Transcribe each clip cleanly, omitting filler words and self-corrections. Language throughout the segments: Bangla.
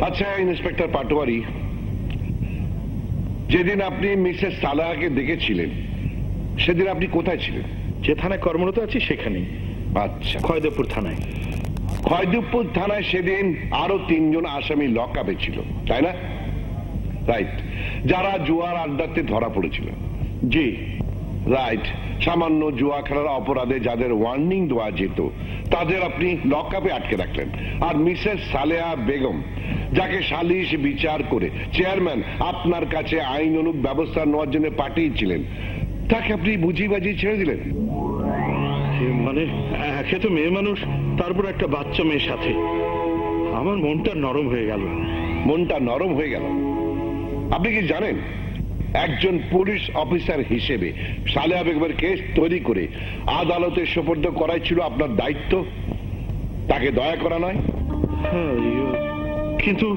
আচ্ছা ইন্সপেক্টর পাটোয়ারি, যেদিন আপনি মিসেস সালাহাকে দেখেছিলেন সেদিন আপনি কোথায় ছিলেন? যে থানায় কর্মরত আছি সেখানেই। আচ্ছা, খয়দেবপুর থানায়। খয়দেবপুর থানায় সেদিন আরো 3 জন আসামি লক আপে ছিল, তাই না? রাইট, যারা জুয়ার আড্ডাতে ধরা পড়েছিল। জি রাইট, সামান্য জুয়া খেলার অপরাধে যাদের ওয়ার্নিং দেওয়া যেত তাদের আপনি লক আপে আটকে রাখলেন। আর মিসেস সালেহা বেগম, যাকে সালিশ বিচার করে চেয়ারম্যান আপনার কাছে আইন অনুগ ব্যবস্থা নেওয়ার জন্য পাঠিয়েছিলেন, তাকে আপনি বুঝিয়ে বাজিয়ে ছেড়ে দিলেন। মানে একে তো মেয়ে মানুষ, তারপর একটা বাচ্চা মেয়ের সাথে, আমার মনটা নরম হয়ে গেল। মনটা নরম হয়ে গেল? আপনি কি জানেন একজন পুলিশ অফিসার হিসেবে সালেহা বেগমের কেস তৈরি করে আদালতে সোপর্দ করাই ছিল আপনার দায়িত্ব, তাকে দয়া করা নয়? কিন্তু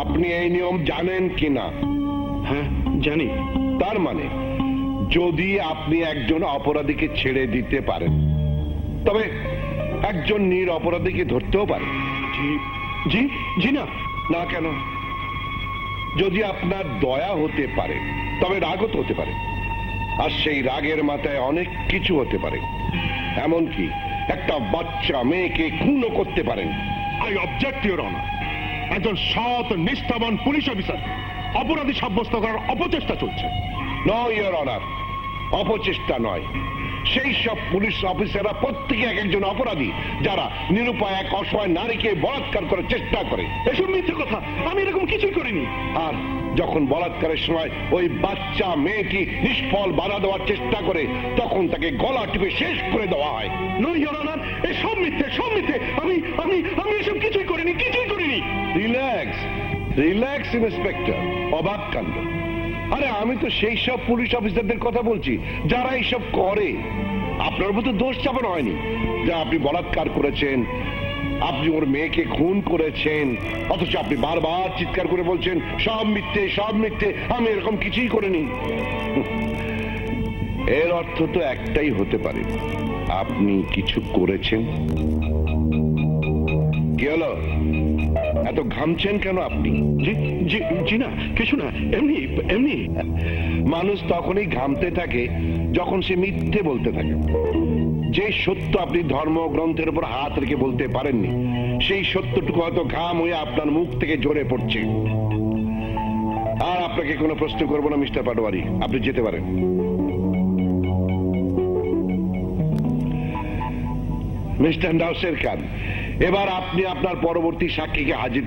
আপনি এই নিয়ম জানেন কিনা? হ্যাঁ জানি। তার মানে যদি আপনি একজন অপরাধীকে ছেড়ে দিতে পারেন তবে একজন নিরপরাধীকে ধরতেও পারেন। জি জি। না না কেন? যদি আপনার দয়া হতে পারে তবে রাগও তো হতে পারে, আর সেই রাগের মাথায় অনেক কিছু হতে পারে, এমনকি একটা বাচ্চা মেয়েকে খুনও করতে পারেন। I object your honour. একজন সৎ নিষ্ঠাবান পুলিশ অফিসার অপরাধী সাব্যস্ত করার অপচেষ্টা চলছে। নো ইওর অনার, অপচেষ্টা নয়, সেই সব পুলিশ অফিসাররা প্রত্যেকে এক একজন অপরাধী যারা নিরুপায় এক অসহায় নারীকে বলাৎকার করার চেষ্টা করে। এসব মিথ্যে কথা, আমি এরকম কিছুই করিনি। আর যখন বলাৎকারের সময় ওই বাচ্চা মেয়েটি নিষ্ফল বাধা দেওয়ার চেষ্টা করে তখন তাকে গলা টিপে শেষ করে দেওয়া হয়। নো ইওর অনার, এসব মিথ্যে, সব মিথ্যে। আমি আমি আমি এসব কিছুই করিনি, কিছুই করিনি। রিল্যাক্স রিল্যাক্স ইন্সপেক্টর, অবাক কাণ্ড। আরে আমি তো সেই সব পুলিশ অফিসারদের কথা বলছি যারা এইসব করে। আপনার মতো দোষ চাপানো হয়নি যা আপনি বলাৎকার করেছেন, আপনি ওর মেয়েকে খুন করেছেন, অথচ আপনি বারবার চিৎকার করে বলছেন সব মিথ্যে, সব মিথ্যে, আমি এরকম কিছুই করিনি। এর অর্থ তো একটাই হতে পারে, আপনি কিছু করেছেন। কি হলো, এত ঘামছেন কেন আপনি? জি জি জি না, কিছু না, এমনি এমনি। মানুষ তখনই ঘামতে থাকে যখন সে মিথ্যে বলতে থাকে। যে সত্য আপনি ধর্মগ্রন্থের উপর হাত রেখে বলতে পারেননি, সেই সত্যটুকু হয়তো ঘাম হয়ে আপনার মুখ থেকে ঝরে পড়ছে। আর আপনাকে কোনো প্রশ্ন করবো না মিস্টার পাটোয়ারি, আপনি যেতে পারেন। মিস্টার নাসির খান, এবার আপনি আপনার পরবর্তী সাক্ষীকে হাজির